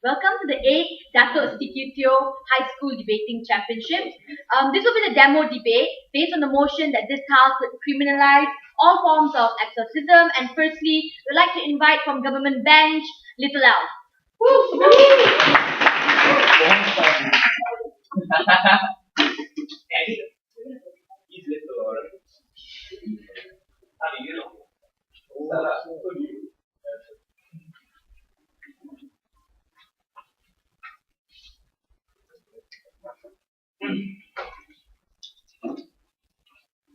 Welcome to the 8th Dato High School Debating Championship. This will be the demo debate based on the motion that this House would criminalize all forms of exorcism. And firstly, we'd like to invite from government bench, Little L.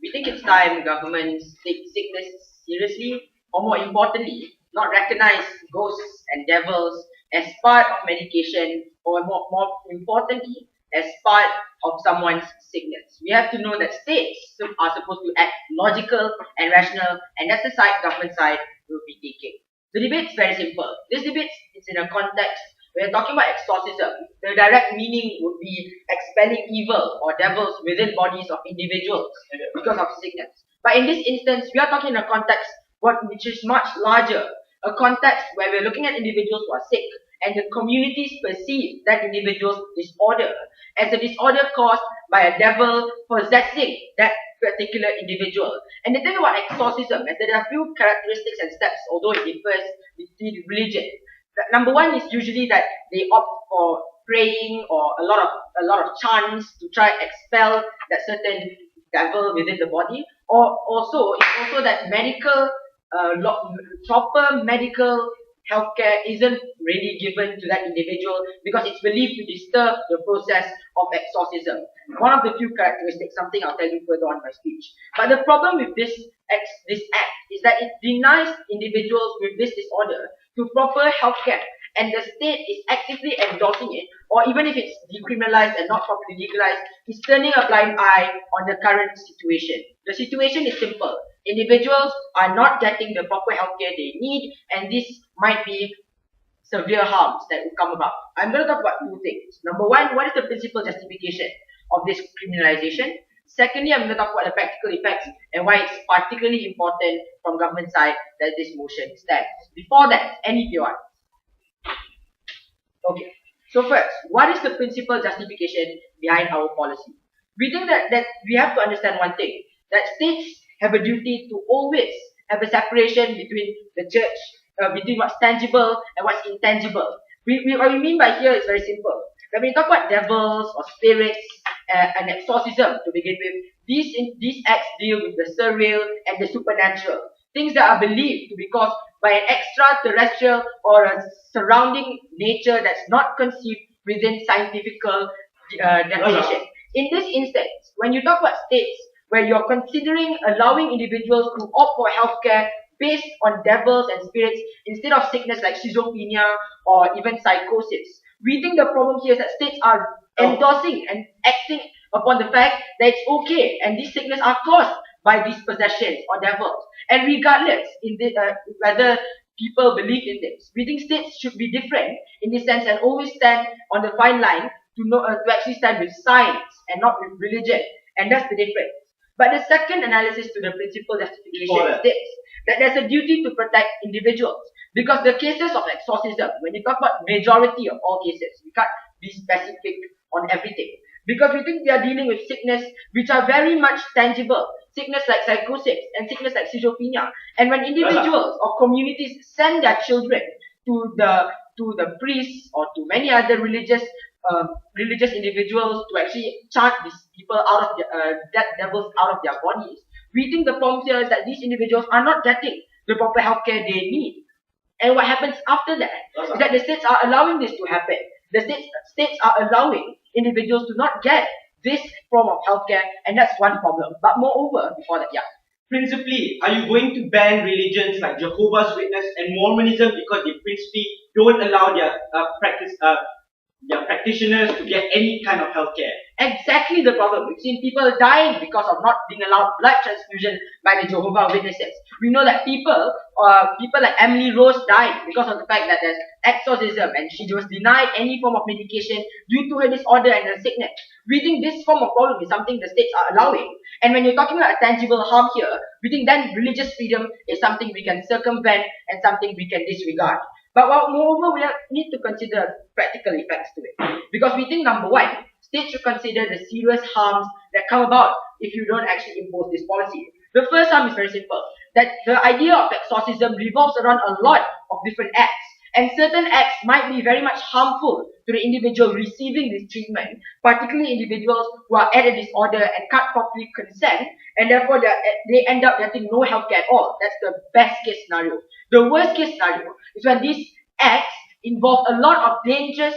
We think it's time governments take sickness seriously, or more importantly, not recognize ghosts and devils as part of medication, or more importantly, as part of someone's sickness. We have to know that states are supposed to act logical and rational, and that's the side government side will be taking. The debate is very simple. This debate is in a context where we're talking about exorcism. The direct meaning would be expelling evil or devils within bodies of individuals because of sickness. But in this instance, we are talking in a context which is much larger, a context where we're looking at individuals who are sick, and the communities perceive that individual's disorder as a disorder caused by a devil possessing that particular individual. And the thing about exorcism is that there are few characteristics and steps, although it differs between religion. Number one is usually that they opt for praying or a lot of chants to try expel that certain devil within the body, or it's also that proper medical healthcare isn't really given to that individual because it's believed to disturb the process of exorcism. One of the few characteristics, something I'll tell you further on in my speech. But the problem with this act is that it denies individuals with this disorder to proper healthcare, and the state is actively endorsing it, or even if it's decriminalized and not properly legalized, is turning a blind eye on the current situation. The situation is simple. Individuals are not getting the proper healthcare they need, and this might be severe harms that will come about. I'm going to talk about two things. Number one, what is the principal justification of this criminalization? Secondly, I'm going to talk about the practical effects and why it's particularly important from government side that this motion stands. Before that, any POI. Okay. So first, what is the principal justification behind our policy? We think that we have to understand one thing, that states have a duty to always have a separation between the church, between what's tangible and what's intangible. What we mean by here is very simple. When we talk about devils or spirits and exorcism to begin with, these acts deal with the surreal and the supernatural. Things that are believed to be caused by an extraterrestrial or a surrounding nature that's not conceived within scientific definition. In this instance, when you talk about states where you're considering allowing individuals to opt for healthcare based on devils and spirits instead of sickness like schizophrenia or even psychosis, we think the problem here is that states are endorsing and acting upon the fact that it's okay and these sickness are caused by these possessions or devils. And regardless whether people believe in this, we think states should be different in this sense and always stand on the fine line to actually stand with science and not with religion. And that's the difference. But the second analysis to the principal justification is this, that there's a duty to protect individuals. Because the cases of exorcism, when you talk about majority of all cases, we can't be specific on everything. Because we think we are dealing with sickness which are very much tangible. Sickness like psychosis and sickness like schizophrenia. And when individuals or communities send their children to the priests or to many other religious individuals to actually chant these people out of that devils out of their bodies, we think the problem here is that these individuals are not getting the proper healthcare they need. And what happens after that is that the states are allowing this to happen. The states are allowing individuals to not get this form of healthcare, and that's one problem. But moreover, before that, Principally, are you going to ban religions like Jehovah's Witness and Mormonism because they principally don't allow their practitioners to get any kind of healthcare? Exactly the problem. We've seen people dying because of not being allowed blood transfusion by the Jehovah's Witnesses. We know that people like Emily Rose died because of the fact that there's exorcism and she was denied any form of medication due to her disorder and her sickness. We think this form of problem is something the states are allowing. And when you're talking about a tangible harm here, we think then religious freedom is something we can circumvent and something we can disregard. But moreover, need to consider practical effects to it. Because we think, number one, states should consider the serious harms that come about if you don't actually impose this policy. The first harm is very simple. That the idea of exorcism revolves around a lot of different acts. And certain acts might be very much harmful to the individual receiving this treatment, particularly individuals who are at a disorder and can't properly consent, and therefore they end up getting no healthcare at all. That's the best case scenario. The worst case scenario is when these acts involve a lot of dangerous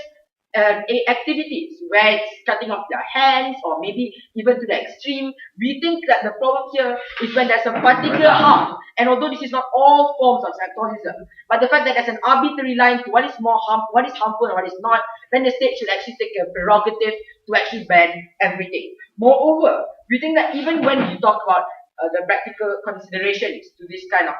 activities where it's cutting off their hands or maybe even to the extreme. We think that the problem here is when there's a particular harm, and although this is not all forms of exorcism, but the fact that there's an arbitrary line to what is what is harmful and what is not, then the state should actually take a prerogative to actually ban everything. Moreover, we think that even when we talk about the practical considerations to this kind of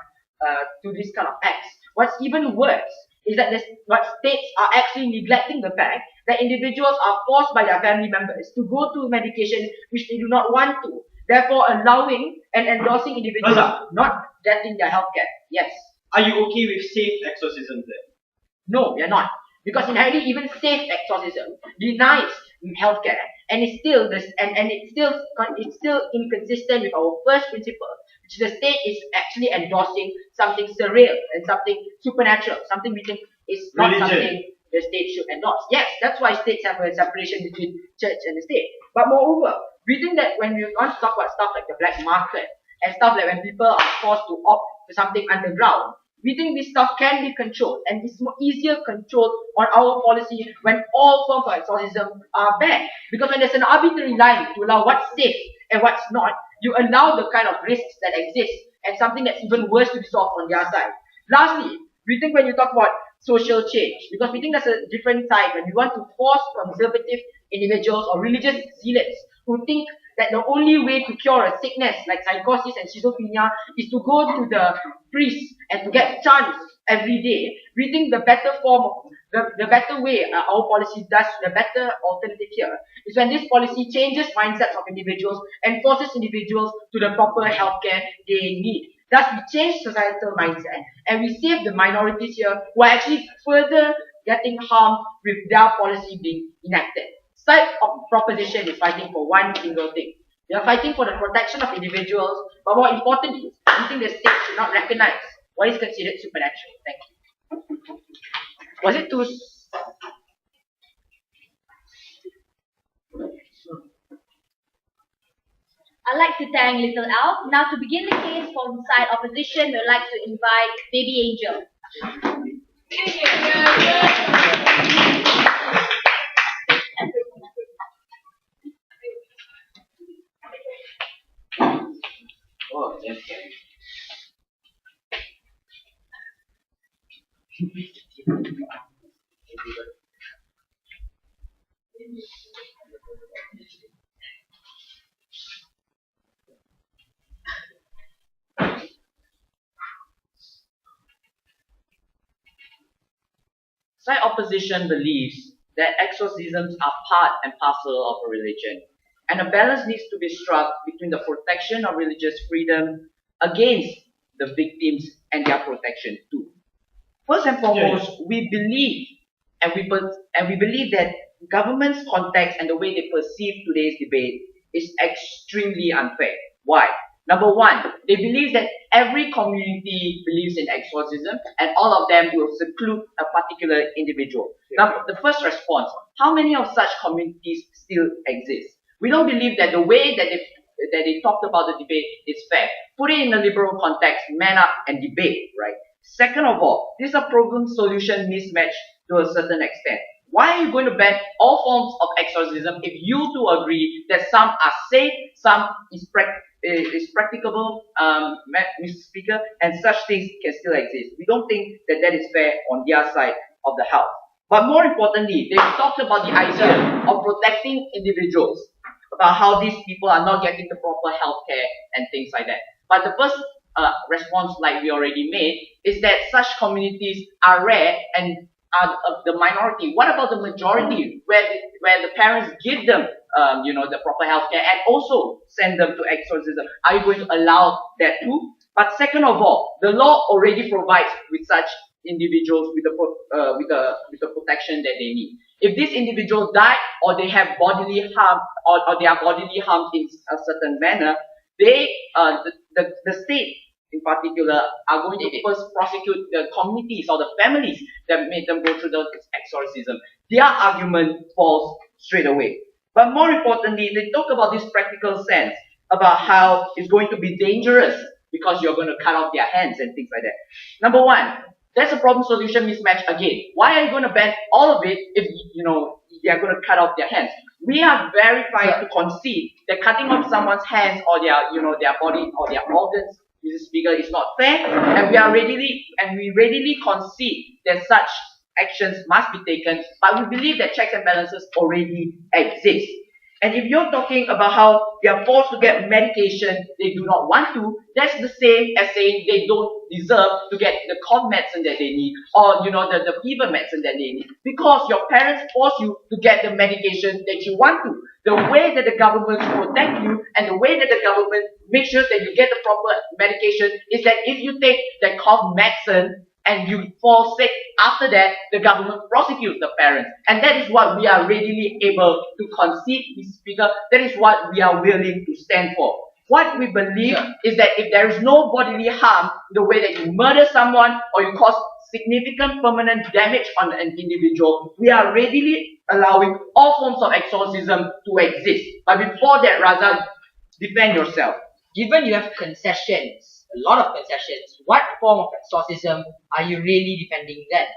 acts, what's even worse is that what states are actually neglecting the fact that individuals are forced by their family members to go to medication which they do not want to, therefore allowing and endorsing individuals not getting their health care. Yes. Are you okay with safe exorcism then? No, we are not. Because inherently even safe exorcism denies healthcare, and it's still it's still inconsistent with our first principle, which the state is actually endorsing something surreal and something supernatural, something we think is not Religion. something the state should endorse. Yes, that's why states have a separation between church and the state. But moreover, we think that when we want to talk about stuff like the black market and stuff like when people are forced to opt for something underground, we think this stuff can be controlled, and it's more easier controlled on our policy when all forms of exorcism are banned. Because when there's an arbitrary line to allow what's safe and what's not, you allow the kind of risks that exist and something that's even worse to be solved on their side. Lastly, we think when you talk about social change, because we think there's a different side when we want to force conservative individuals or religious zealots who think that the only way to cure a sickness like psychosis and schizophrenia is to go to the priest and to get chants every day. We think the better form of the better way our policy does, the better alternative here is when this policy changes mindsets of individuals and forces individuals to the proper healthcare they need. Thus, we change societal mindset and we save the minorities here who are actually further getting harmed with their policy being enacted. Side of proposition is fighting for one single thing. They are fighting for the protection of individuals, but more importantly, we think the state should not recognize what is considered supernatural. Thank you. Was it too... I'd like to thank Little Elf. Now to begin the case from side opposition, we'd like to invite Baby Angel. Oh, yes, okay. Side opposition believes that exorcisms are part and parcel of a religion, and a balance needs to be struck between the protection of religious freedom against the victims and their protection too. First and foremost, we believe and we believe that government's context and the way they perceive today's debate is extremely unfair. Why? Number one, they believe that every community believes in exorcism and all of them will seclude a particular individual. Now, the first response, how many of such communities still exist? We don't believe that the way that they talked about the debate is fair. Put it in a liberal context, man up and debate, right? Second of all, this is a problem-solution mismatch to a certain extent. Why are you going to ban all forms of exorcism if you two agree that some are safe, some is practicable, Mr. Speaker, and such things can still exist? We don't think that that is fair on their side of the house. But more importantly, they talked about the idea of protecting individuals, about how these people are not getting the proper health care and things like that. But the first response, like we already made, is that such communities are rare and are the minority. What about the majority, where the parents give them, the proper healthcare and also send them to exorcism? Are you going to allow that too? But second of all, the law already provides with such individuals with the protection that they need. If this individual died or they have bodily harm or they are bodily harmed in a certain manner, the state in particular are going to first prosecute the communities or the families that made them go through the exorcism. Their argument falls straight away. But more importantly, they talk about this practical sense about how it's going to be dangerous because you're going to cut off their hands and things like that. Number one, that's a problem solution mismatch again. Why are you going to ban all of it if they are going to cut off their hands? We are very fine to concede that cutting off someone's hands or their body or their organs, Mrs. Speaker, is not fair, and we readily concede that such actions must be taken, but we believe that checks and balances already exist. And if you're talking about how they are forced to get medication they do not want to, that's the same as saying they don't deserve to get the cough medicine that they need or the fever medicine that they need because your parents force you to get the medication that you want to. The way that the government protect you and the way that the government makes sure that you get the proper medication is that if you take the cough medicine and you fall sick, after that, the government prosecutes the parents. And that is what we are readily able to concede, Mr. Speaker. That is what we are willing to stand for. What we believe is that if there is no bodily harm, the way that you murder someone or you cause significant permanent damage on an individual, we are readily allowing all forms of exorcism to exist. But before that, Razak, defend yourself. Given you have concessions, a lot of concessions, what form of exorcism are you really defending then?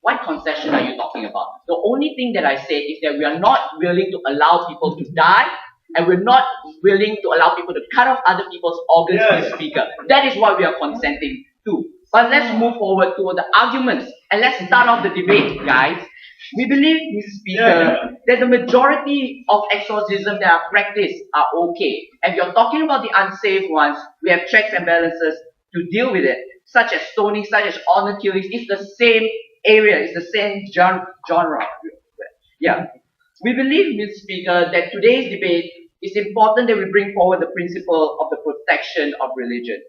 What concession are you talking about? The only thing that I said is that we are not willing to allow people to die and we're not willing to allow people to cut off other people's organs, Mr. Speaker. That is what we are consenting to. But let's move forward to the arguments and let's start off the debate, guys. We believe, Mr. Speaker, that the majority of exorcism that are practiced are okay. And you're talking about the unsafe ones, we have checks and balances to deal with it, such as stoning, such as honor killings. It's the same area, it's the same genre. Yeah. We believe, Mr. Speaker, that today's debate is important that we bring forward the principle of the protection of religion.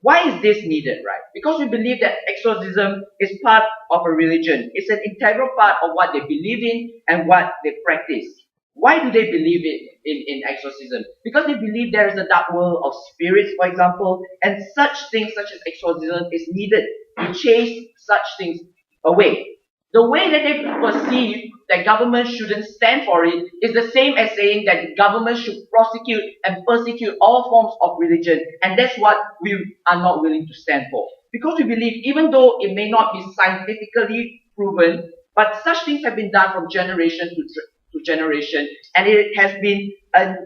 Why is this needed, right? Because we believe that exorcism is part of a religion. It's an integral part of what they believe in and what they practice. Why do they believe in exorcism? Because they believe there is a dark world of spirits, for example, and such things such as exorcism is needed to chase such things away. The way that they perceive that government shouldn't stand for it is the same as saying that the government should prosecute and persecute all forms of religion. And that's what we are not willing to stand for. Because we believe, even though it may not be scientifically proven, but such things have been done from generation to generation, and it has been a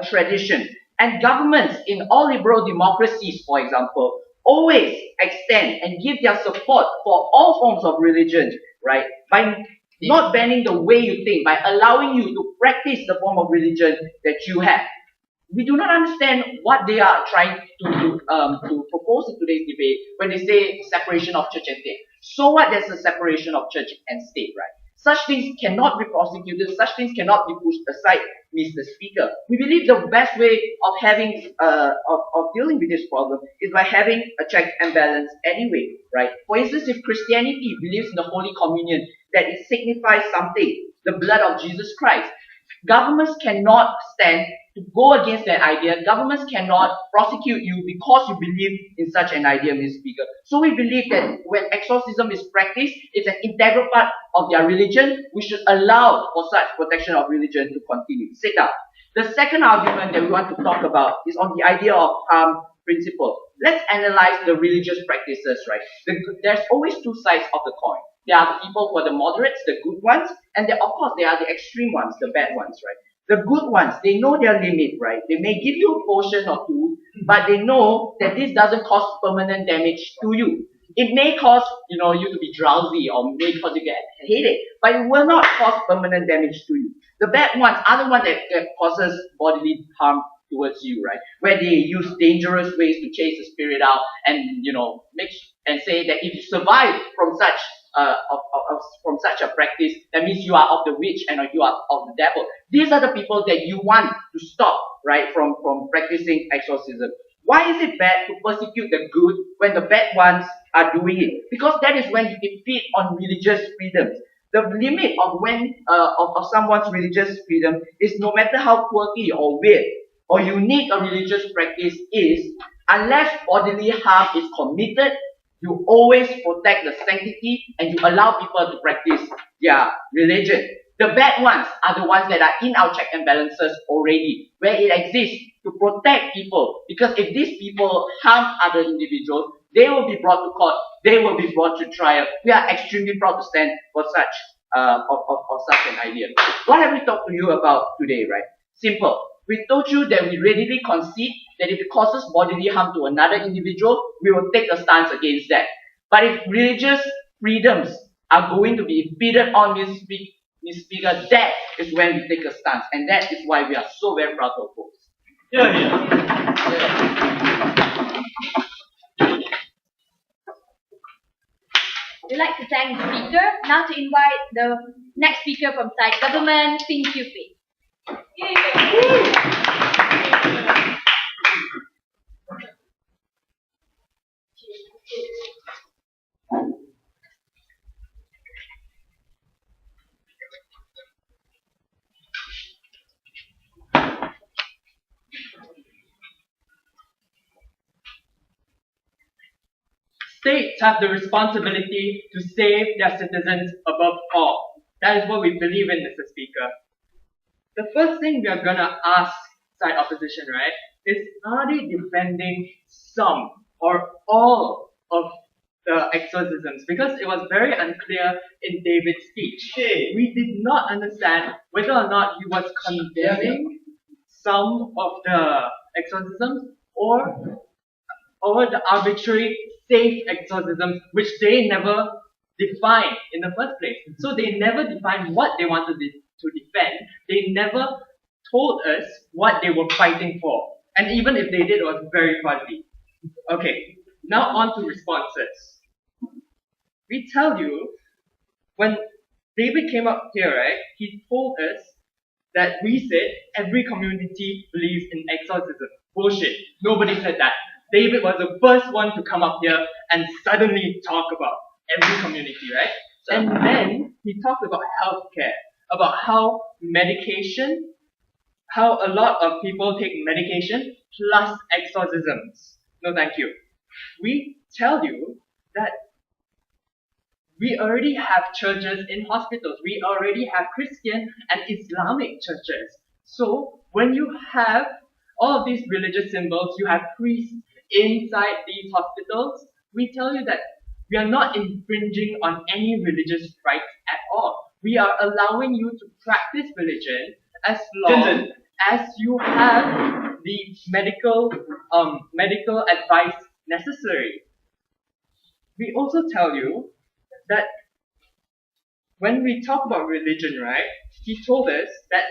tradition. And governments in all liberal democracies, for example, always extend and give their support for all forms of religion, right? By not banning the way you think, by allowing you to practice the form of religion that you have. We do not understand what they are trying to propose in today's debate when they say separation of church and state. So what? There's a separation of church and state, right? Such things cannot be prosecuted. Such things cannot be pushed aside, Mr. Speaker. We believe the best way of having of dealing with this problem is by having a check and balance anyway, right? For instance, if Christianity believes in the Holy Communion, that it signifies something, the blood of Jesus Christ, governments cannot stand to go against that idea. Governments cannot prosecute you because you believe in such an idea, Mr. Speaker. So we believe that when exorcism is practiced, it's an integral part of their religion. We should allow for such protection of religion to continue. Sit down. The second argument that we want to talk about is on the idea of harm principle. Let's analyze the religious practices, right? There's always two sides of the coin. There are the people who are the moderates, the good ones, and of course there are the extreme ones, the bad ones, right? The good ones, they know their limit, right? They may give you a portion or two, but they know that this doesn't cause permanent damage to you. It may cause, you to be drowsy or may cause you get headache, but it will not cause permanent damage to you. The bad ones are the ones that causes bodily harm towards you, right? Where they use dangerous ways to chase the spirit out and, make and say that if you survive from such a practice, that means you are of the witch and you are of the devil. These are the people that you want to stop, right, from practicing exorcism. Why is it bad to persecute the good when the bad ones are doing it, because that is when you impede on religious freedoms. The limit of when of someone's religious freedom is no matter how quirky or weird or unique a religious practice is, unless bodily harm is committed, you always protect the sanctity and you allow people to practice their religion. The bad ones are the ones that are in our check and balances already, where it exists to protect people. Because if these people harm other individuals, they will be brought to court, they will be brought to trial. We are extremely proud to stand for such of such an idea. What have we talked to you about today, right? Simple. We told you that we readily concede that if it causes bodily harm to another individual, we will take a stance against that. But if religious freedoms are going to be impeded on this speaker, that is when we take a stance. And that is why we are so very proud to oppose. Yeah, yeah. We'd like to thank the speaker. Now to invite the next speaker from side government, Ping Q. States have the responsibility to save their citizens above all. That is what we believe in, Mr. Speaker. The first thing we are gonna ask side opposition, right, is are they defending some or all of the exorcisms? Because it was very unclear in David's speech. Okay. We did not understand whether or not he was condemning some of the exorcisms or the arbitrary safe exorcisms, which they never defined in the first place. So they never defined what they wanted to defend. They never told us what they were fighting for. And even if they did, it was very fuzzy. Okay, now on to responses. We tell you, when David came up here, right, he told us that we said every community believes in exorcism. Bullshit. Nobody said that. David was the first one to come up here and suddenly talk about every community, right? And then he talked about healthcare, about how medication, how a lot of people take medication plus exorcisms. No, thank you. We tell you that we already have churches in hospitals. We already have Christian and Islamic churches. So when you have all of these religious symbols, you have priests inside these hospitals, we tell you that we are not infringing on any religious rights at all. We are allowing you to practice religion as long as you have the medical advice necessary. We also tell you that when we talk about religion, right, he told us that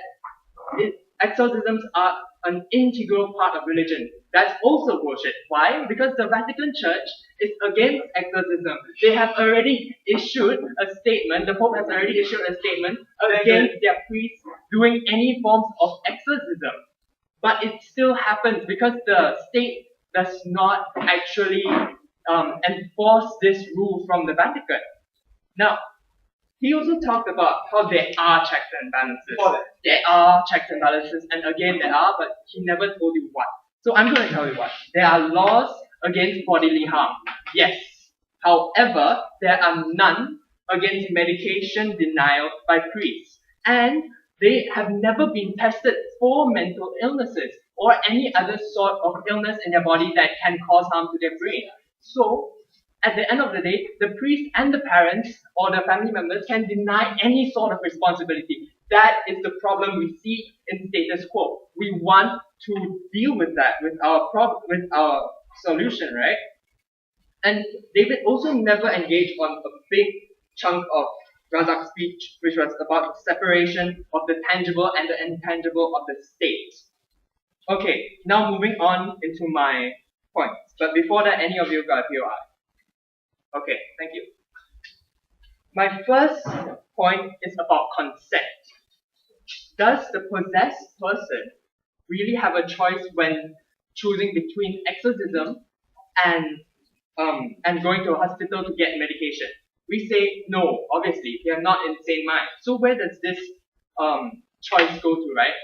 exorcisms are an integral part of religion. That's also bullshit. Why? Because the Vatican Church is against exorcism. They have already issued a statement, the Pope has already issued a statement against their priests doing any forms of exorcism. But it still happens because the state does not actually enforce this rule from the Vatican. Now, he also talked about how there are checks and balances. There are checks and balances, and again there are, but he never told you what. So I'm going to tell you what. There are laws against bodily harm. Yes. However, there are none against medication denial by priests. And they have never been tested for mental illnesses or any other sort of illness in their body that can cause harm to their brain. So, at the end of the day, the priest and the parents or the family members can deny any sort of responsibility. That is the problem we see in status quo. We want to deal with that, with our solution, right? And David also never engaged on a big chunk of Razak's speech, which was about the separation of the tangible and the intangible of the state. Okay, now moving on into my points. But before that, any of you got a POI? Okay, thank you. My first point is about consent. Does the possessed person really have a choice when choosing between exorcism and and going to a hospital to get medication. We say no, obviously, we are not insane minds. So where does this choice go to, right?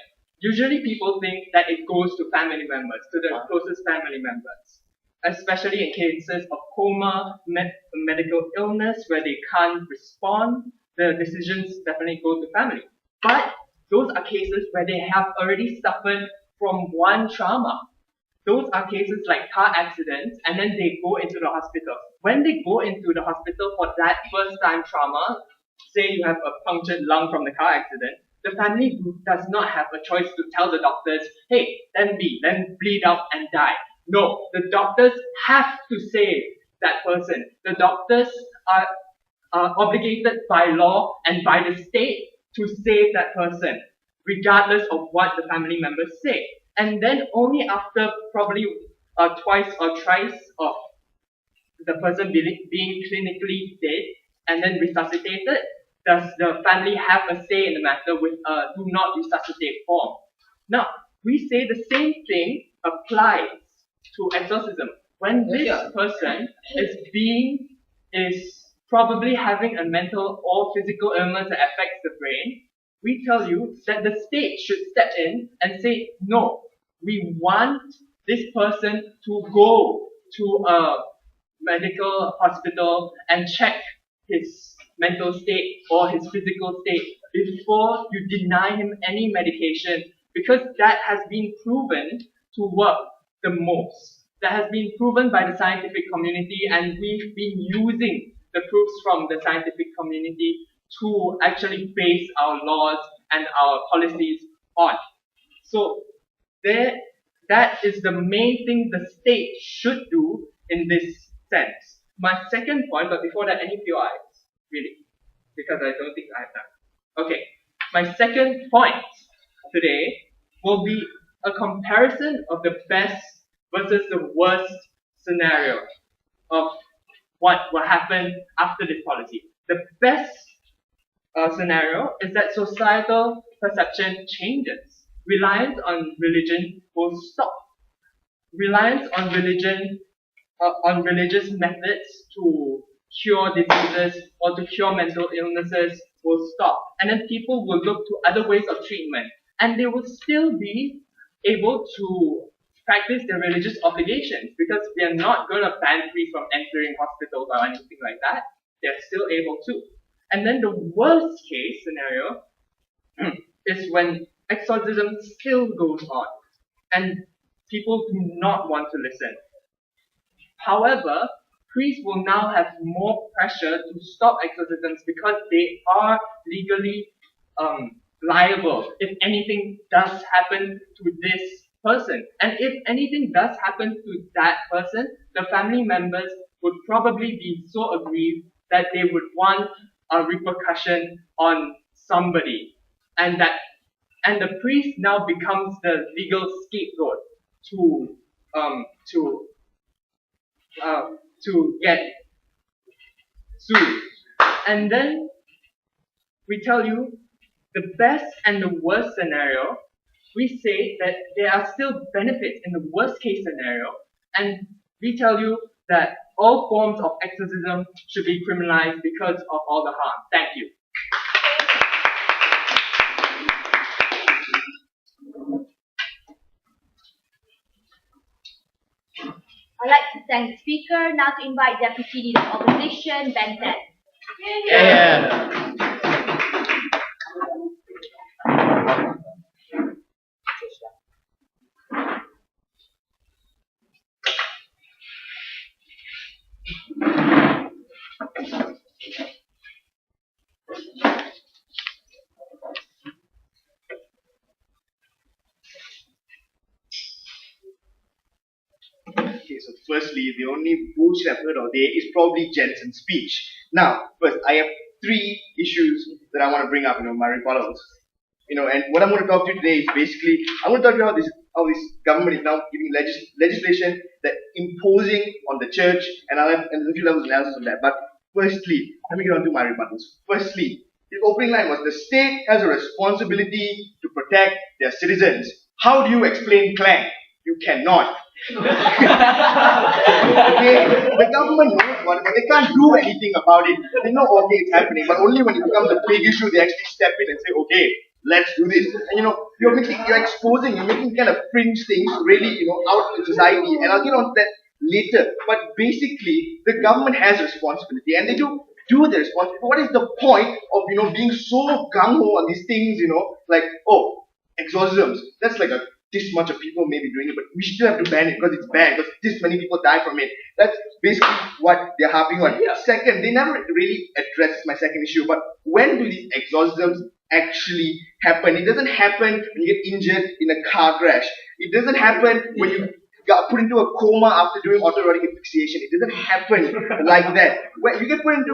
Usually people think that it goes to family members, to the closest family members, especially in cases of coma, medical illness where they can't respond. The decisions definitely go to family. But those are cases where they have already suffered from one trauma. Those are cases like car accidents, and then they go into the hospital. When they go into the hospital for that first time trauma, say you have a punctured lung from the car accident, the family does not have a choice to tell the doctors, hey, let bleed out and die. No, the doctors have to save that person. The doctors are obligated by law and by the state to save that person, regardless of what the family members say. And then only after probably twice or thrice of the person being clinically dead and then resuscitated, does the family have a say in the matter with a do not resuscitate form. Now, we say the same thing applies to exorcism. When this person is probably having a mental or physical illness that affects the brain, we tell you that the state should step in and say, no, we want this person to go to a medical hospital and check his mental state or his physical state before you deny him any medication, because that has been proven to work the most. That has been proven by the scientific community, and we've been using the proofs from the scientific community to actually base our laws and our policies on. So that is the main thing the state should do in this sense. My second point, but before that, any POIs? Really? Because I don't think I have done. Okay. My second point today will be a comparison of the best versus the worst scenario of what will happen after this policy. The best scenario is that societal perception changes. Reliance on religion will stop. Reliance on religion, on religious methods to cure diseases or to cure mental illnesses will stop. And then people will look to other ways of treatment. And they will still be able to practice their religious obligations, because we are not going to ban priests from entering hospitals or anything like that. They're still able to. And then the worst case scenario is when exorcism still goes on and people do not want to listen. However, priests will now have more pressure to stop exorcisms because they are legally liable if anything does happen to this person. And if anything does happen to that person, the family members would probably be so aggrieved that they would want a repercussion on somebody. And the priest now becomes the legal scapegoat to get sued. And then we tell you the best and the worst scenario. We say that there are still benefits in the worst case scenario, and we tell you that all forms of exorcism should be criminalized because of all the harm. Thank you. I'd like to thank the speaker. Now to invite Deputy Leader of Opposition, Ben Tan. Okay, so firstly, the only bullshit I've heard all day is probably Jensen's speech. Now, first, I have 3 issues that I want to bring up, my rebuttals. And what I'm going to talk to you today is basically, I want to talk to you how this government is now giving legislation that imposing on the church, and there's a few levels of analysis on that. But firstly, let me get on to my rebuttals. Firstly, his opening line was, the state has a responsibility to protect their citizens. How do you explain Clang? You cannot. Okay, the government knows what, but they can't do anything about it. They know, okay, it's happening, but only when it becomes a big issue, they actually step in and say, okay, let's do this. And you're exposing, you're making kind of fringe things really, out in society. And I'll get on to that later. But basically, the government has a responsibility, and they do the responsibility. What is the point of being so gung ho on these things? Like, oh, exorcisms. That's like this much of people may be doing it, but we still have to ban it because it's bad, because this many people die from it. That's basically what they're harping on. Second, they never really address my second issue, but when do these exorcisms actually happen? It doesn't happen when you get injured in a car crash. It doesn't happen when you got put into a coma after doing autoerotic asphyxiation. It doesn't happen like that. When you get put into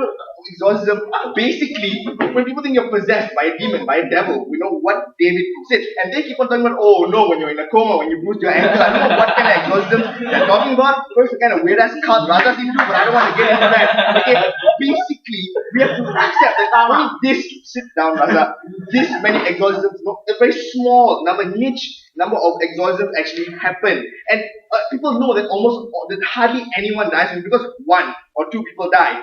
exorcism, basically, when people think you're possessed by a demon, by a devil, what David said. And they keep on talking about, oh no, when you're in a coma, when you bruise your ankle, I don't know what kind of exorcism they're talking about. First, the kind of weird ass cult Raja seems to, but I don't want to get into that. Okay, basically, we have to accept that only this, sit down, Raja, this many exorcisms, a very small number, niche number of exorcisms actually happen. And people know that that hardly anyone dies from it because one or two people die.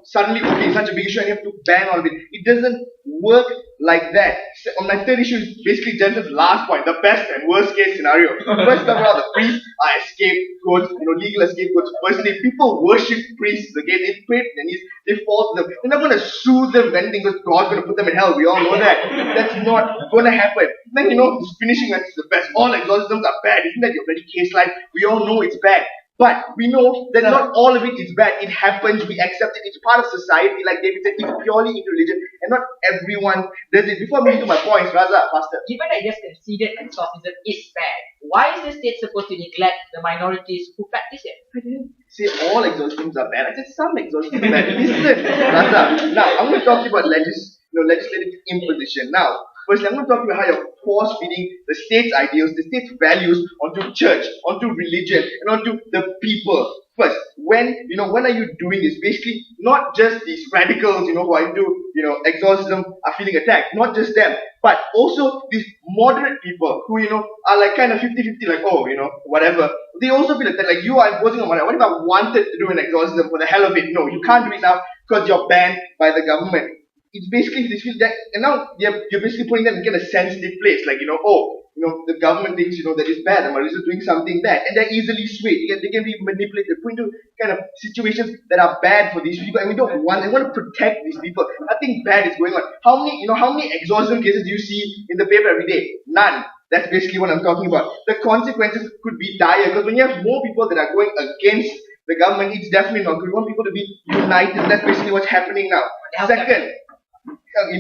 Suddenly, okay, such a big issue and you have to ban all of it. It doesn't work like that. So, on my third issue is basically Jensen's last point, the best and worst case scenario. First of all, the priests are scapegoats, legal scapegoats. Firstly, people worship priests, okay? They pray and they fall to them. They're not going to sue them when they because God's going to put them in hell. We all know that. That's not going to happen. Then, this finishing that's the best. All exorcisms are bad. Isn't that your bloody case line? We all know it's bad. But we know that not all of it is bad. It happens. We accept it. It's part of society. Like David said, it's purely into religion. And not everyone does it. Before moving to my points, Raza, faster. Given I just conceded exorcism is bad, why is the state supposed to neglect the minorities who practice it? I didn't say all exorcisms are bad. I said some exorcisms are bad. Listen, Raza. Now, I'm going to talk to you about legislative imposition. Now, firstly, I'm going to talk about how you're force-feeding the state's ideals, the state's values onto church, onto religion, and onto the people. First, when are you doing this? Basically, not just these radicals, who are into, exorcism are feeling attacked. Not just them, but also these moderate people who, are like kind of 50-50, like, oh, whatever. They also feel like you are imposing on my. What if I wanted to do an exorcism for the hell of it? No, you can't do it now because you're banned by the government. It's basically this feel that, and now you're basically putting them in a sensitive place, like the government thinks that it's bad, the Maris are doing something bad, and they're easily swayed. They can be manipulated, put into kind of situations that are bad for these people, and we don't want. They want to protect these people. Nothing bad is going on. How many exorcism cases do you see in the paper every day? None. That's basically what I'm talking about. The consequences could be dire because when you have more people that are going against the government, it's definitely not good. We want people to be united. That's basically what's happening now. Second.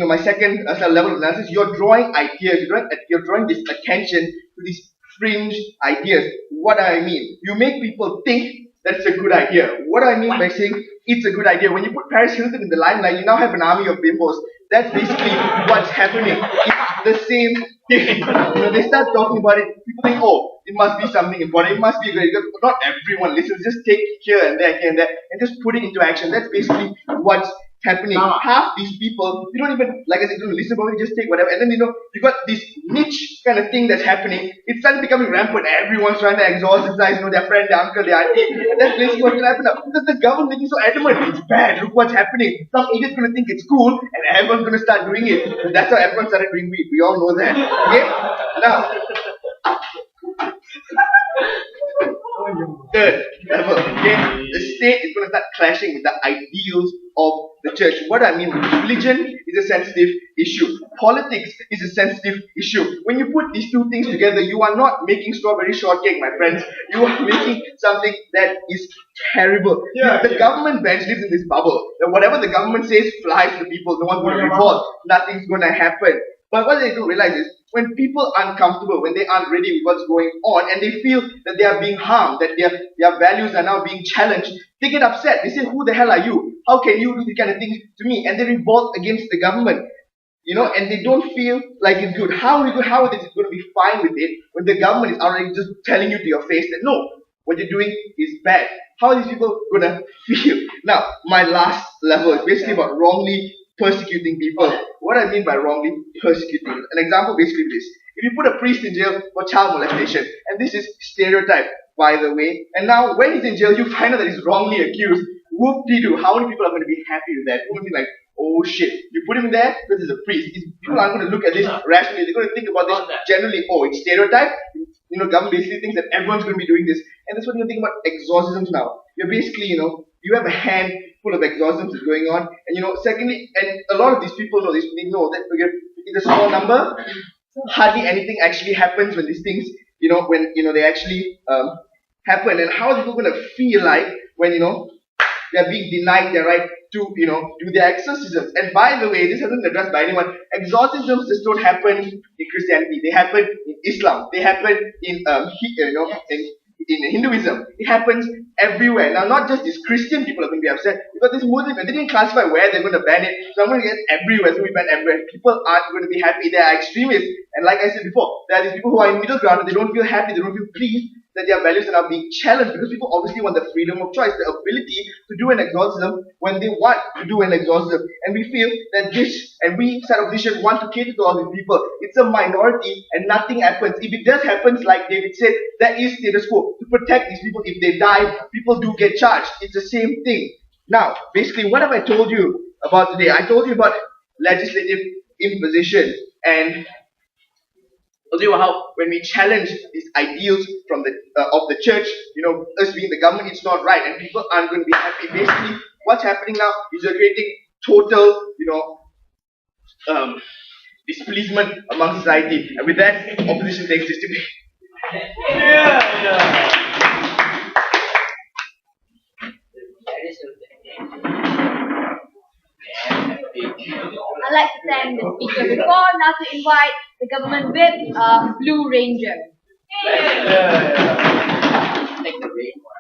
My second level of analysis, you're drawing ideas, you're drawing this attention to these fringe ideas. What do I mean? You make people think that's a good idea. What do I mean by saying it's a good idea? When you put Paris Hilton in the limelight, you now have an army of bimbos. That's basically what's happening. It's the same thing. They start talking about it. People think, oh, it must be something important. It must be great. Because not everyone listens. Just take here and there, and just put it into action. That's basically what's happening. Half these people, you don't even, like I said, don't listen about it, just take whatever. And then, you got this niche kind of thing that's happening. It's starting becoming rampant. Everyone's trying to exorcise, their friend, their uncle, their auntie. And that's basically what's going to happen now. Because the government is so adamant. It's bad. Look what's happening. Some idiot's going to think it's cool, and everyone's going to start doing it. And that's how everyone started doing weed. We all know that. Okay? Now, third level, okay? The state is going to start clashing with the ideals of the church. What I mean, religion is a sensitive issue. Politics is a sensitive issue. When you put these two things together, you are not making strawberry shortcake, my friends. You are making something that is terrible. The government bench lives in this bubble. That whatever the government says flies to the people. No one's going to revolt. Nothing's going to happen. But what they don't realize is, when people are uncomfortable, when they aren't ready with what's going on, and they feel that they are being harmed, that their values are now being challenged, they get upset. They say, who the hell are you? How can you do this kind of thing to me? And they revolt against the government. And they don't feel like it's good. How is it going to be fine with it when the government is already just telling you to your face that no, what you're doing is bad? How are these people going to feel? Now, my last level is basically about wrongly persecuting people. What I mean by wrongly persecuting, an example basically is this. if you put a priest in jail for child molestation, and this is stereotype, by the way, and now when he's in jail, you find out that he's wrongly accused. Whoop-de-doo. How many people are going to be happy with that? People will be like, oh shit, you put him in there because he's a priest. People aren't going to look at this rationally. They're going to think about this generally. Oh, it's stereotype. Government basically thinks that everyone's going to be doing this. And that's what you think about exorcisms now. You're basically, you have a hand full of exorcisms that's going on. And, secondly, and a lot of these people know this, they know that it's a small number. Hardly anything actually happens when these things, when, they actually happen. And how are people going to feel like when, they're being denied their right to, do their exorcisms. And by the way, this hasn't been addressed by anyone. Exorcisms just don't happen in Christianity. They happen in Islam. They happen in, in Hinduism. It happens everywhere. Now, not just these Christian people are going to be upset, because these Muslims, they didn't classify where they're going to ban it. So I'm going to get everywhere. It's going to be banned everywhere. People aren't going to be happy. They are extremists. And like I said before, there are these people who are in middle ground and they don't feel happy, they don't feel pleased that their values are now being challenged, because people obviously want the freedom of choice, the ability to do an exorcism when they want to do an exorcism. And we feel that we side opposition want to cater to all these people. It's a minority and nothing happens. If it does happen, like David said, that is status quo. To protect these people, if they die, people do get charged. It's the same thing. Now, basically, what have I told you about today? I told you about legislative imposition and told you how when we challenge these ideals from the of the church, us being the government, it's not right, and people aren't going to be happy. Basically, what's happening now is you're creating total, displeasement among society, and with that, opposition takes this to be. I'd like to thank the speaker before. Now to invite the government whip, Blue Ranger. Take the rain one.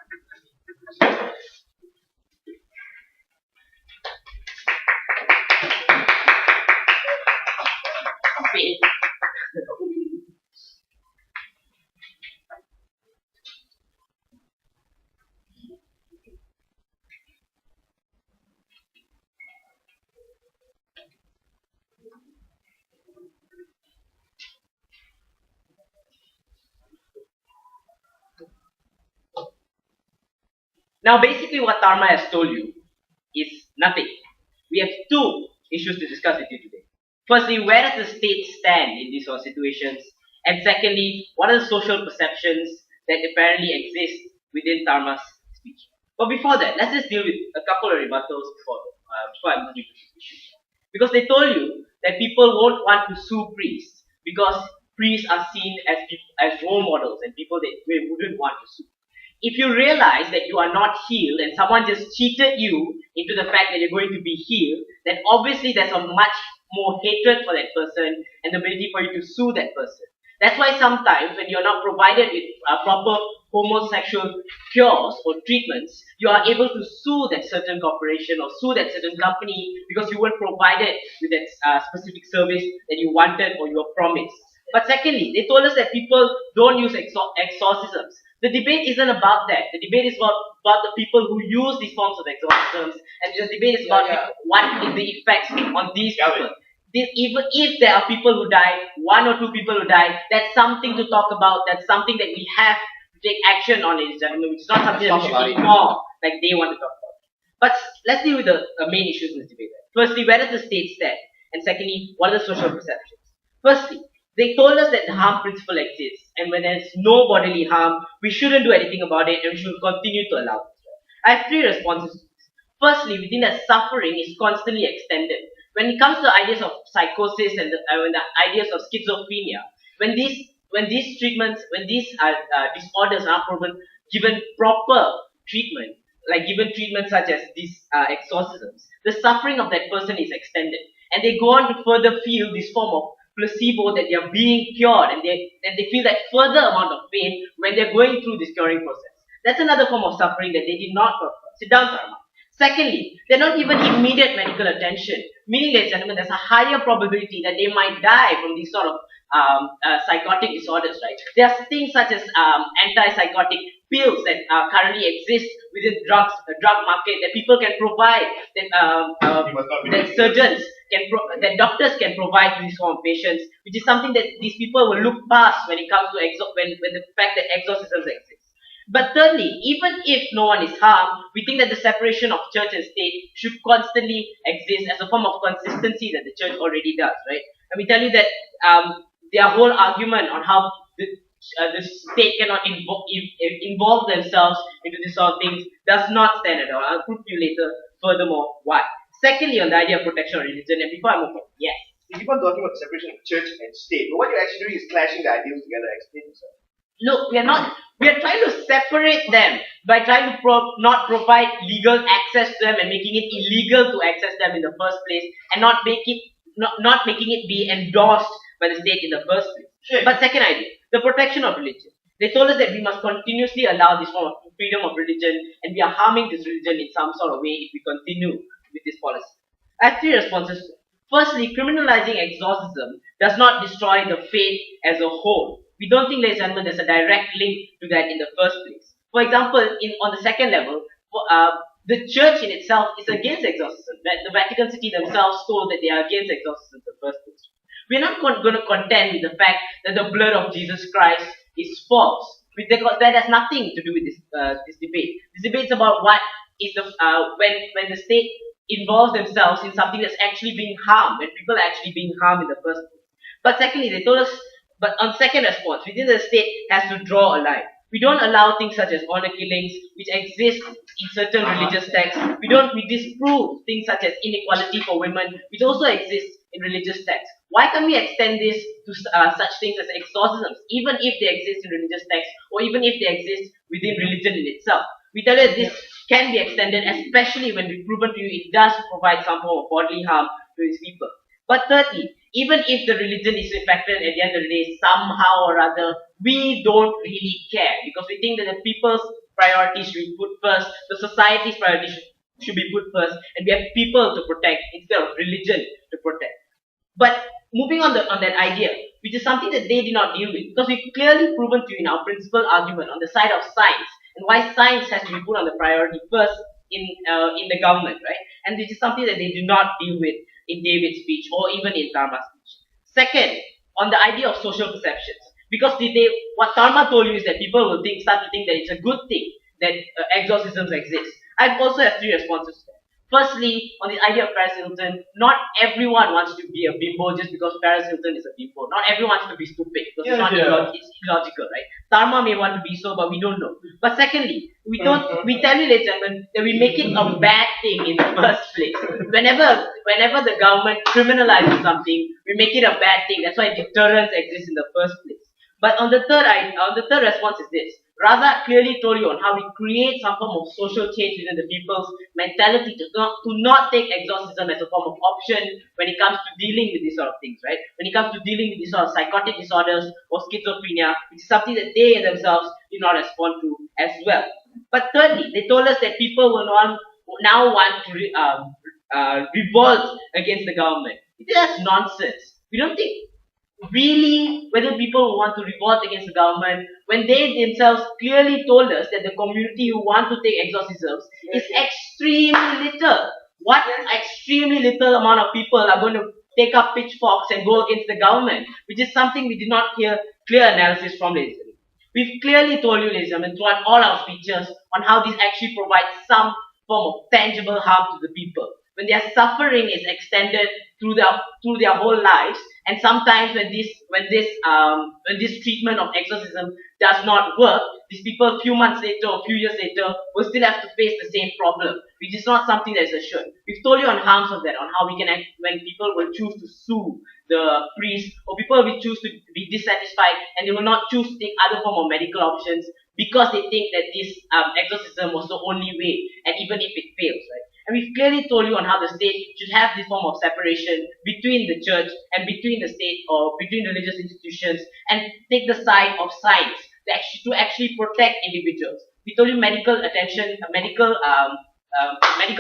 Now, basically, what Tarma has told you is nothing. We have two issues to discuss with you today. Firstly, where does the state stand in these sort of situations? And secondly, what are the social perceptions that apparently exist within Tarma's speech? But before that, let's just deal with a couple of rebuttals before I move into this issue. Because they told you that people won't want to sue priests because priests are seen as role models and people that we wouldn't want to sue. If you realize that you are not healed and someone just cheated you into the fact that you're going to be healed, then obviously there's a much more hatred for that person and the ability for you to sue that person. That's why sometimes when you're not provided with proper homosexual cures or treatments, you are able to sue that certain corporation or sue that certain company because you weren't provided with that specific service that you wanted or you were promised. But secondly, they told us that people don't use exorcisms. The debate isn't about that. The debate is about the people who use these forms of exorcisms, and the debate is about what is the effects on these people. Even if there are people who die, one or two people who die, that's something to talk about. That's something that we have to take action on, ladies and gentlemen. It's not something that we should ignore like they want to talk about. But let's deal with the main issues in this debate. Firstly, where does the state stand? And secondly, what are the social perceptions? Firstly, they told us that the harm principle exists, and when there's no bodily harm, we shouldn't do anything about it, and we should continue to allow it. I have three responses to this. Firstly, we think that suffering is constantly extended. When it comes to ideas of psychosis and the ideas of schizophrenia, when these disorders are given proper treatment, like given treatment such as these exorcisms, the suffering of that person is extended, and they go on to further feel this form of placebo that they are being cured, and they feel that further amount of pain when they're going through this curing process. That's another form of suffering that they did not talk about. Sit down, Sarma. Secondly, they're not given immediate medical attention, meaning, ladies and gentlemen, there's a higher probability that they might die from these sort of psychotic disorders, right? There are things such as antipsychotic pills that currently exist within the drug market that people can provide, that surgeons that doctors can provide to these form of patients, which is something that these people will look past when it comes to when the fact that exorcisms exist. But thirdly, even if no one is harmed, we think that the separation of church and state should constantly exist as a form of consistency that the church already does, right? And we tell you that their whole argument on how the state cannot involve themselves into this sort of things does not stand at all. I'll prove to you later, furthermore, why. Secondly, on the idea of protection of religion, and before I move on, yes. You keep on talking about the separation of church and state, but what you're actually doing is clashing the ideals together. Explain yourself. Look, we are not. We are trying to separate them by trying to not provide legal access to them and making it illegal to access them in the first place, and not making it be endorsed by the state in the first place. Sure. But second idea, the protection of religion. They told us that we must continuously allow this form of freedom of religion, and we are harming this religion in some sort of way if we continue with this policy. I have three responses. Firstly, criminalizing exorcism does not destroy the faith as a whole. We don't think, ladies and gentlemen, there's a direct link to that in the first place. For example, on the second level, the church in itself is against exorcism. The Vatican City themselves told that they are against exorcism in the first place. We're not going to contend with the fact that the blood of Jesus Christ is false. Because that has nothing to do with this debate. This debate is about what is when the state involves themselves in something that's actually being harmed, when people are actually being harmed in the first place. But secondly, they told us, but on second response, within the state has to draw a line. We don't allow things such as honor killings, which exist in certain religious texts. We disprove things such as inequality for women, which also exists in religious texts. Why can't we extend this to such things as exorcisms, even if they exist in religious texts, or even if they exist within religion in itself? We tell you that this can be extended, especially when we've proven to you it does provide some form of bodily harm to these people. But thirdly, even if the religion is affected at the end of the day, somehow or other, we don't really care, because we think that the people's priorities should be put first, the society's priorities should be put first, and we have people to protect instead of religion to protect. But moving on that idea, which is something that they did not deal with, because we've clearly proven to you in our principal argument on the side of science, and why science has to be put on the priority first in the government, right? And this is something that they do not deal with in David's speech or even in Dharma's speech. Second, on the idea of social perceptions, because what Dharma told you is that people will start to think that it's a good thing that exorcisms exist. I also have three responses to that. Firstly, on the idea of Paris Hilton, not everyone wants to be a bimbo just because Paris Hilton is a bimbo. Not everyone wants to be stupid because it's illogical, right? Dharma may want to be so, but we don't know. But secondly, we tell you, ladies and gentlemen, that we make it a bad thing in the first place. Whenever the government criminalizes something, we make it a bad thing. That's why deterrence exists in the first place. But on the third response is this. Raza clearly told you on how we create some form of social change within the people's mentality to not take exorcism as a form of option when it comes to dealing with these sort of things, right? When it comes to dealing with these sort of psychotic disorders or schizophrenia, which is something that they themselves did not respond to as well. But thirdly, they told us that people will now want to revolt against the government. That's nonsense. We don't think really whether people want to revolt against the government when they themselves clearly told us that the community who want to take exorcisms is extremely little. What extremely little amount of people are going to take up pitchforks and go against the government, which is something we did not hear clear analysis from, ladies and gentlemen. We've clearly told you, ladies and gentlemen, throughout all our speeches on how this actually provides some form of tangible harm to the people. When their suffering is extended through their whole lives, and sometimes when this treatment of exorcism does not work, these people a few months later or a few years later will still have to face the same problem, which is not something that is assured. We've told you on harms of that, on how we can act when people will choose to sue the priest, or people will choose to be dissatisfied and they will not choose to take other form of medical options because they think that this exorcism was the only way, and even if it fails, right? And we've clearly told you on how the state should have this form of separation between the church and between the state or between religious institutions, and take the side of science to actually protect individuals. We told you medical attention, medical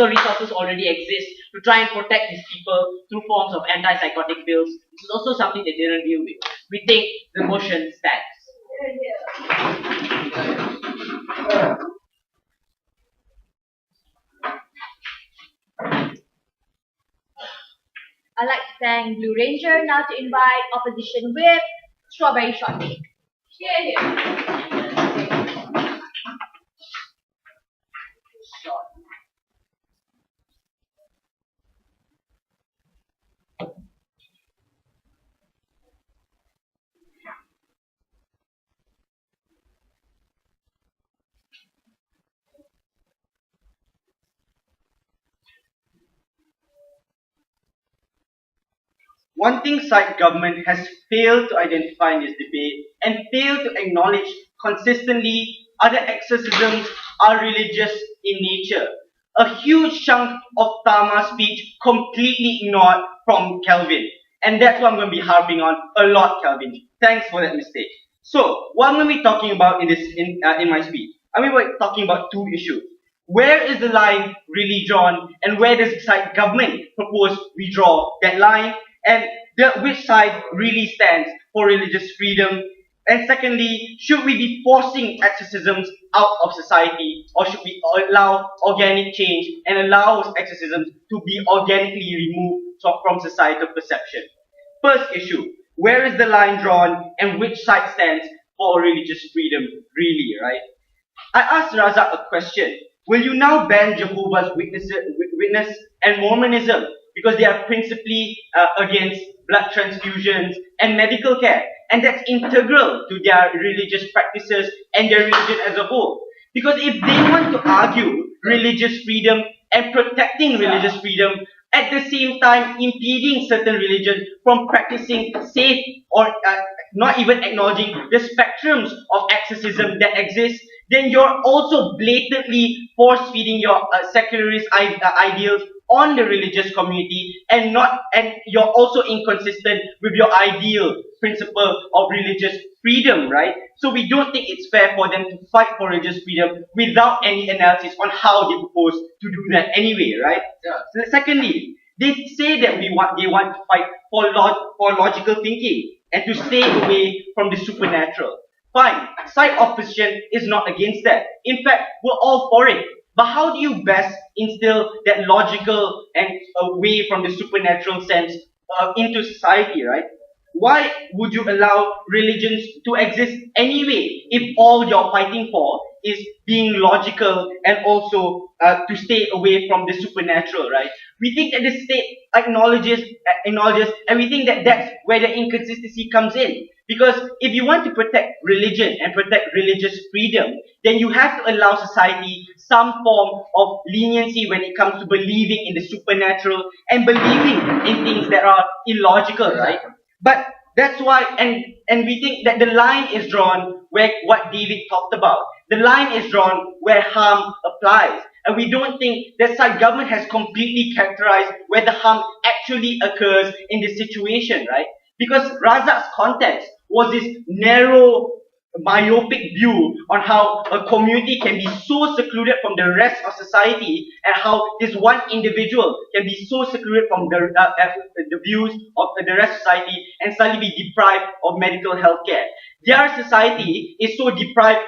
resources already exist to try and protect these people through forms of antipsychotic pills. This is also something they didn't deal with. We think the motion stands. I'd like to thank Blue Ranger. Now to invite Opposition Whip, Strawberry Shortcake. One thing side government has failed to identify in this debate and failed to acknowledge consistently are the exorcisms are religious in nature. A huge chunk of Tama's speech completely ignored from Kelvin. And that's what I'm going to be harping on a lot, Kelvin. Thanks for that mistake. So, what I'm going to be talking about in my speech, I'm going to be talking about two issues. Where is the line really drawn, and where does side government propose we draw that line, and which side really stands for religious freedom? And secondly, should we be forcing exorcisms out of society, or should we allow organic change and allow exorcisms to be organically removed from societal perception? First issue, where is the line drawn and which side stands for religious freedom really, right? I asked Razak a question. Will you now ban Jehovah's Witness and Mormonism because they are principally against blood transfusions and medical care, and that's integral to their religious practices and their religion as a whole? Because if they want to argue religious freedom and protecting religious freedom, at the same time impeding certain religions from practicing safe or not even acknowledging the spectrums of exorcism that exist, then you're also blatantly force feeding your secularist ideals on the religious community, and you're also inconsistent with your ideal principle of religious freedom, right? So we don't think it's fair for them to fight for religious freedom without any analysis on how they propose to do that anyway, right? So secondly, they say that they want to fight for logical thinking and to stay away from the supernatural. Fine, side opposition is not against that. In fact, we're all for it. But how do you best instill that logical and away from the supernatural sense into society, right? Why would you allow religions to exist anyway if all you're fighting for is being logical and also to stay away from the supernatural, right? We think that the state acknowledges, and we think that that's where the inconsistency comes in. Because if you want to protect religion and protect religious freedom, then you have to allow society some form of leniency when it comes to believing in the supernatural and believing in things that are illogical, right? But that's why, and we think that the line is drawn where what David talked about. The line is drawn where harm applies. And we don't think that side government has completely characterized where the harm actually occurs in this situation, right? Because Razak's context was this narrow, myopic view on how a community can be so secluded from the rest of society, and how this one individual can be so secluded from the views of the rest of society and suddenly be deprived of medical health care. Their society is so deprived,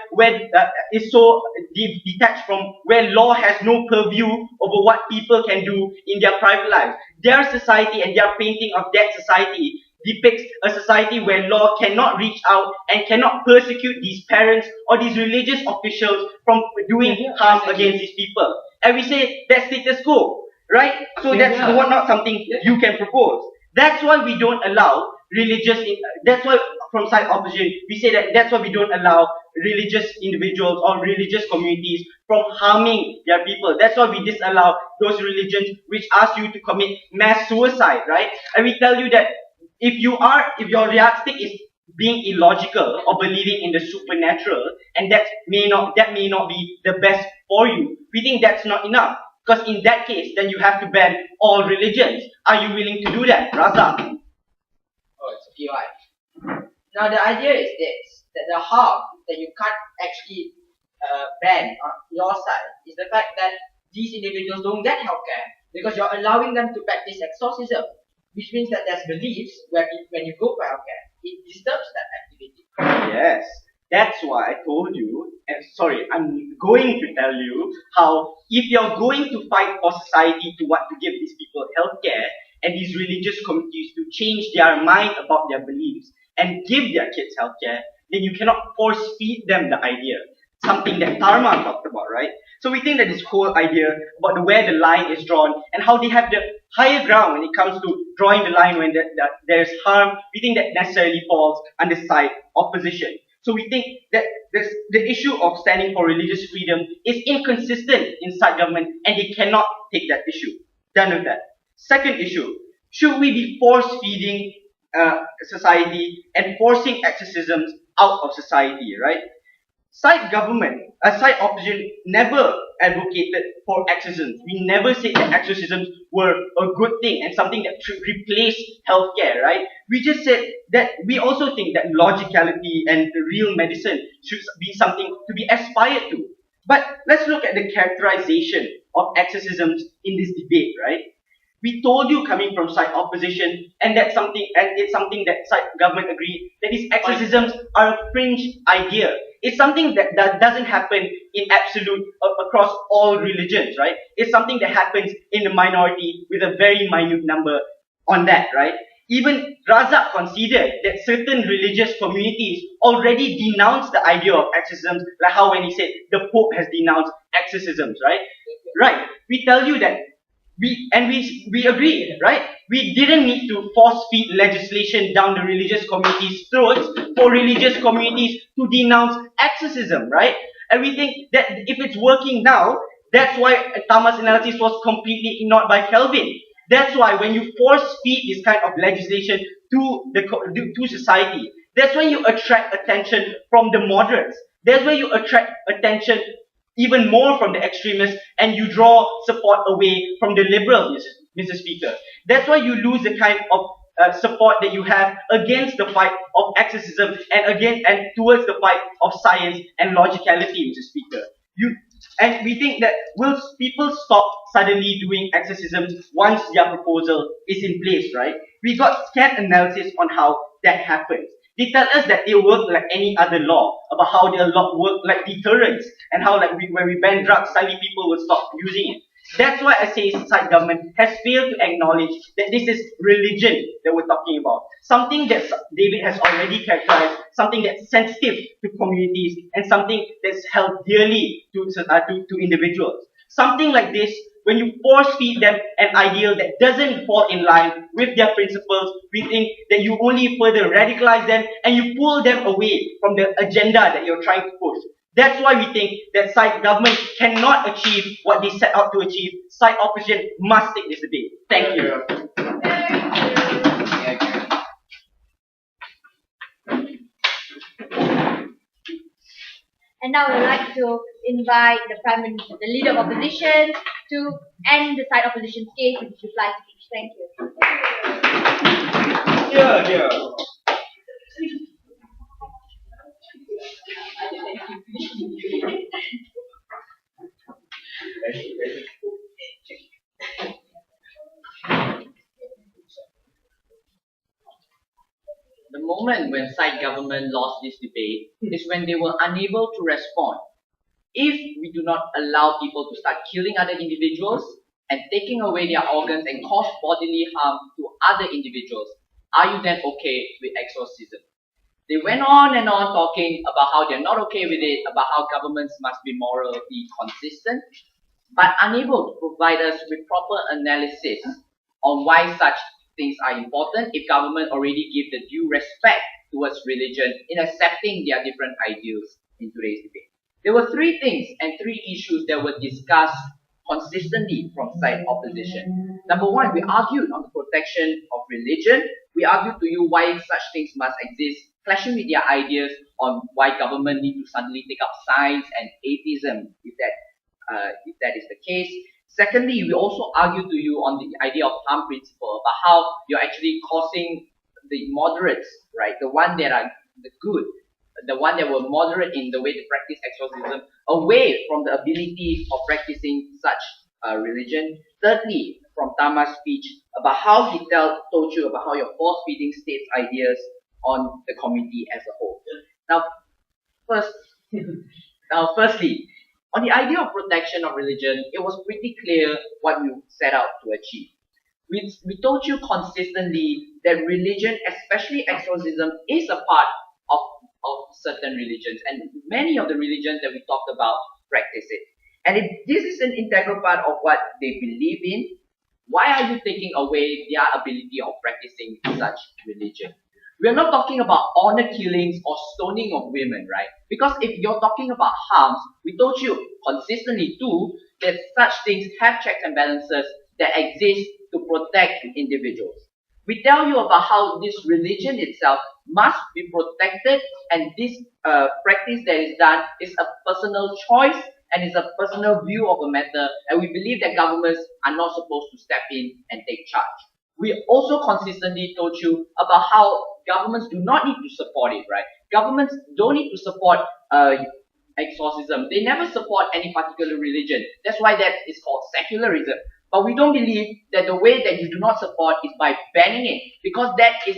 is so detached from where law has no purview over what people can do in their private lives. Their society and their painting of that society depicts a society where law cannot reach out and cannot persecute these parents or these religious officials from doing harm against these people. And we say that's status quo, right? So that's not something you can propose. That's why we don't allow that's why from side opposition we say that that's why we don't allow religious individuals or religious communities from harming their people. That's why we disallow those religions which ask you to commit mass suicide, right? And we tell you that if your yardstick is being illogical or believing in the supernatural, and that may not be the best for you, we think that's not enough. Because in that case, then you have to ban all religions. Are you willing to do that, Raza? Oh, it's a PY. Now the idea is this, that the harm that you can't actually ban on your side is the fact that these individuals don't get healthcare because you're allowing them to practice exorcism, which means that there's beliefs where when you go for healthcare, it disturbs that activity. Yes, that's why I told you, and sorry, I'm going to tell you how if you're going to fight for society to want to give these people healthcare, and these religious communities to change their mind about their beliefs and give their kids healthcare, then you cannot force feed them the idea. Something that Dharma talked about, right? So we think that this whole idea about where the line is drawn and how they have the higher ground when it comes to drawing the line when there's harm, we think that necessarily falls under side opposition. So we think that the issue of standing for religious freedom is inconsistent inside government and they cannot take that issue. Done with that. Second issue, should we be force feeding society and forcing exorcisms out of society, right? Side opposition never advocated for exorcisms. We never said that exorcisms were a good thing and something that should replace healthcare, right? We just said that we also think that logicality and the real medicine should be something to be aspired to. But let's look at the characterization of exorcisms in this debate, right? We told you coming from side opposition, and it's something that side government agreed that these exorcisms are a fringe idea. It's something that doesn't happen in absolute across all religions, right? It's something that happens in the minority with a very minute number on that, right? Even Razak considered that certain religious communities already denounced the idea of exorcisms, like how when he said the Pope has denounced exorcisms, right? Right. We tell you that we agree, right? We didn't need to force feed legislation down the religious communities' throats for religious communities to denounce exorcism, right? And we think that if it's working now, that's why Thomas' analysis was completely ignored by Kelvin. That's why when you force feed this kind of legislation to society, that's when you attract attention from the moderates. That's when you attract attention even more from the extremists, and you draw support away from the liberals, Mr. Speaker. That's why you lose the kind of support that you have against the fight of exorcism and towards the fight of science and logicality, Mr. Speaker. And we think that will people stop suddenly doing exorcisms once their proposal is in place, right? We got scant analysis on how that happens. They tell us that they work like any other law, about how their law work like deterrence, and how when we ban drugs, suddenly people will stop using it. That's why I say side government has failed to acknowledge that this is religion that we're talking about. Something that David has already characterized, something that's sensitive to communities, and something that's held dearly to individuals. Something like this, when you force feed them an ideal that doesn't fall in line with their principles, we think that you only further radicalize them and you pull them away from the agenda that you're trying to push. That's why we think that side government cannot achieve what they set out to achieve. Side opposition must take this debate. Thank you. And now I would like to invite the Prime Minister, the Leader of Opposition, to end the side opposition's case with his reply speech. Thank you. Yeah. The moment when side government lost this debate is when they were unable to respond. If we do not allow people to start killing other individuals and taking away their organs and cause bodily harm to other individuals, are you then okay with exorcism? They went on and on talking about how they're not okay with it, about how governments must be morally consistent, but unable to provide us with proper analysis on why such things are important if government already give the due respect towards religion in accepting their different ideals in today's debate. There were three things and three issues that were discussed consistently from side opposition. Number one, we argued on the protection of religion. We argued to you why such things must exist, clashing with their ideas on why government need to suddenly take up science and atheism if that is the case. Secondly, we also argued to you on the idea of harm principle, about how you're actually causing the moderates, right, the one that are the good, the one that were moderate in the way to practice exorcism, away from the ability of practicing such religion. Thirdly, from Tama's speech, about how he told you about how you're force feeding states ideas on the community as a whole. Firstly, on the idea of protection of religion, it was pretty clear what we set out to achieve. We told you consistently that religion, especially exorcism, is a part of, of certain religions, and many of the religions that we talked about practice it. And if this is an integral part of what they believe in, why are you taking away their ability of practicing such religion? We are not talking about honor killings or stoning of women, right? Because if you're talking about harms, we told you consistently too that such things have checks and balances that exist to protect individuals. We tell you about how this religion itself must be protected, and this practice that is done is a personal choice and is a personal view of a matter, and we believe that governments are not supposed to step in and take charge. We also consistently told you about how governments do not need to support it, right? Governments don't need to support exorcism. They never support any particular religion. That's why that is called secularism. But we don't believe that the way that you do not support is by banning it, because that is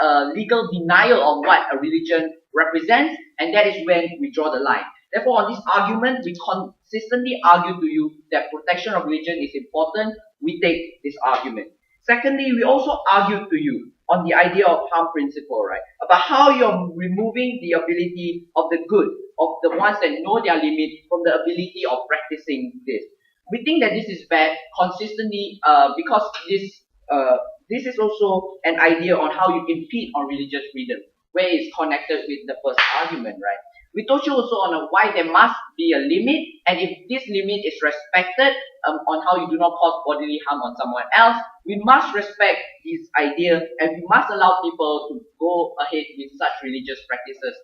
a legal denial of what a religion represents, and that is when we draw the line. Therefore, on this argument, we consistently argue to you that protection of religion is important. We take this argument. Secondly, we also argue to you on the idea of harm principle, right? About how you're removing the ability of the good, of the ones that know their limit, from the ability of practicing this. We think that this is bad consistently because this is also an idea on how you impede on religious freedom, where it's connected with the first argument, right? We told you also on why there must be a limit, and if this limit is respected on how you do not cause bodily harm on someone else, we must respect this idea, and we must allow people to go ahead with such religious practices,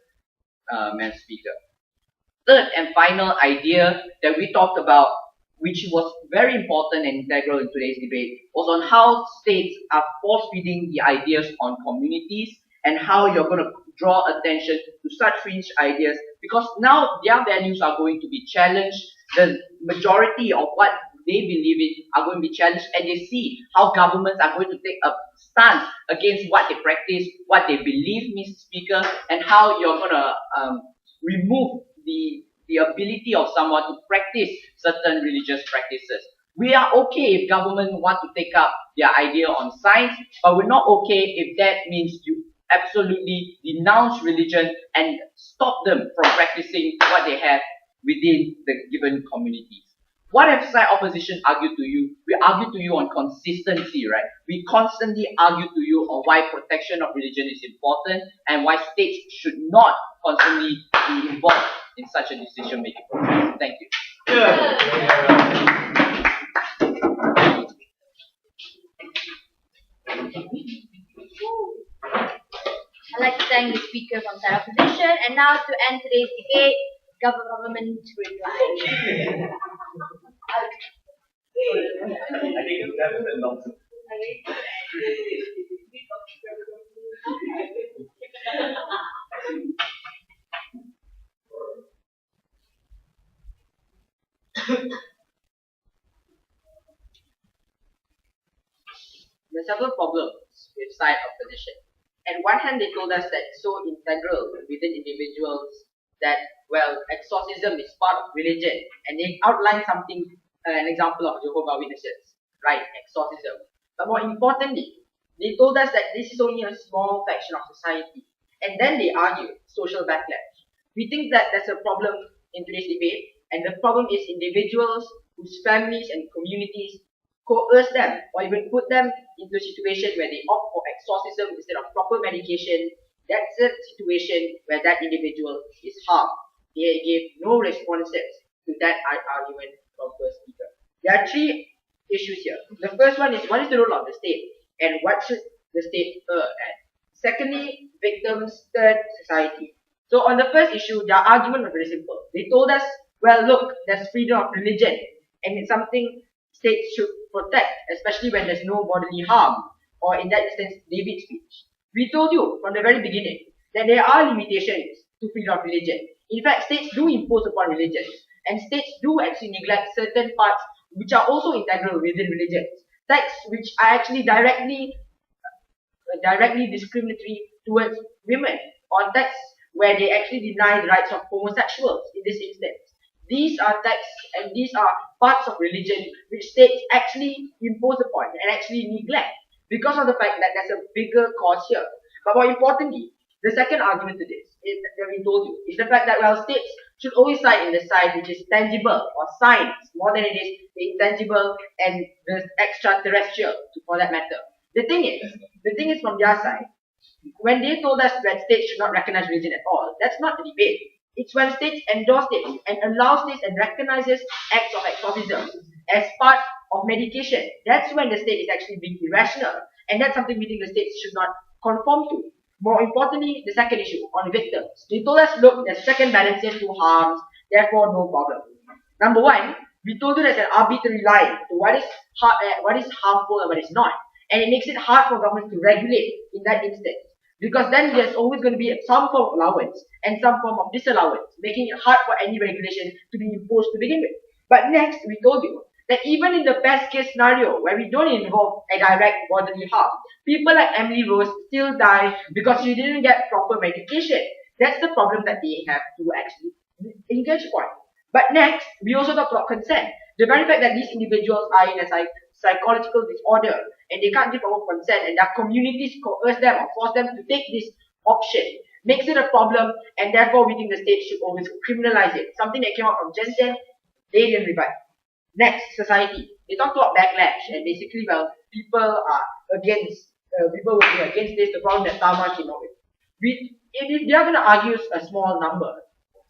Madam Speaker. Third and final idea that we talked about, which was very important and integral in today's debate, was on how states are force-feeding the ideas on communities, and how you're going to draw attention to such fringe ideas, because now their values are going to be challenged. The majority of what they believe in are going to be challenged, and they see how governments are going to take a stance against what they practice, what they believe, Mr. Speaker, and how you're going to remove the ability of someone to practice certain religious practices. We are okay if government want to take up their idea on science, but we're not okay if that means you absolutely denounce religion and stop them from practicing what they have within the given communities. What have side opposition argued to you? We argue to you on consistency, right? We constantly argue to you on why protection of religion is important, and why states should not constantly be involved in such a decision-making process. Thank you. I'd like to thank the speaker from side opposition, and now to end today's debate, government reply. I think that is a nonsense. There are several problems with side opposition. On one hand, they told us that it's so integral within individuals that, well, exorcism is part of religion, and they outlined something, an example of Jehovah's Witnesses, right? Exorcism. But more importantly, they told us that this is only a small fraction of society, and then they argue social backlash. We think that there's a problem in today's debate, and the problem is individuals whose families and communities coerce them or even put them into a situation where they opt for exorcism instead of proper medication. That's a situation where that individual is harmed. They gave no responses to that argument from first speaker. There are three issues here. The first one is, what is the role of the state, and what should the state err at? Secondly, victims. Third, society. So on the first issue, their argument was very simple. They told us, well, look, there's freedom of religion, and it's something states should protect, especially when there's no bodily harm, or in that instance, David's speech. We told you from the very beginning that there are limitations to freedom of religion. In fact, states do impose upon religions, and states do actually neglect certain parts which are also integral within religions. Texts which are actually directly discriminatory towards women, or texts where they actually deny the rights of homosexuals in this instance. These are texts and these are parts of religion which states actually impose upon and actually neglect because of the fact that there's a bigger cause here. But more importantly, the second argument to this is that we told you is the fact that well states should always side in the side which is tangible or science more than it is the intangible and the extraterrestrial for that matter. The thing is from their side, when they told us that states should not recognize religion at all, that's not the debate. It's when states endorse it and allow states and recognizes acts of exorcism as part of medication. That's when the state is actually being irrational. And that's something we think the states should not conform to. More importantly, the second issue on victims. They told us, look, there's check and balances to harms, therefore no problem. Number one, we told you there's an arbitrary line to what is harmful and what is not. And it makes it hard for governments to regulate in that instance. Because then there's always going to be some form of allowance and some form of disallowance, making it hard for any regulation to be imposed to begin with. But next, we told you that even in the best case scenario, where we don't involve a direct bodily harm, people like Emily Rose still die because she didn't get proper medication. That's the problem that they have to actually engage upon. But next, we also talk about consent. The very fact that these individuals are in a psychological disorder and they can't give proper consent and their communities coerce them or force them to take this option makes it a problem, and therefore we think the state should always criminalize it. Something that came out from Jensen, they didn't revive. Next, society. They talked about backlash and basically, well, people will be against this, the problem that Tama came up with. If they are going to argue a small number,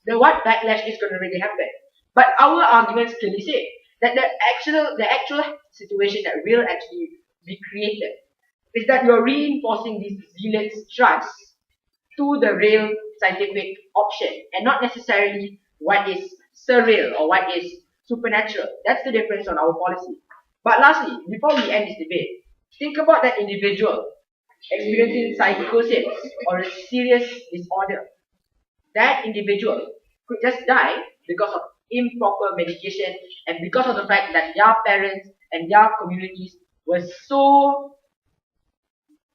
then what backlash is going to really happen? But our arguments clearly say that the actual situation that will actually be created is that you're reinforcing these zealots' trust to the real scientific option and not necessarily what is surreal or what is supernatural. That's the difference on our policy. But lastly, before we end this debate, think about that individual experiencing psychosis or a serious disorder. That individual could just die because of improper medication and because of the fact that their parents and their communities were so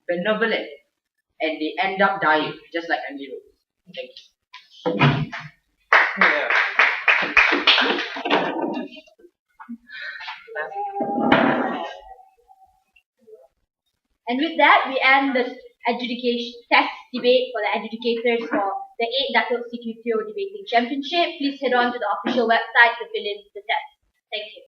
benevolent and they end up dying just like Andy Rose. Thank you. And with that, we end the adjudication test debate for the adjudicators for the 8 Dato CQTO Debating Championship. Please head on to the official website to fill in the test. Thank you.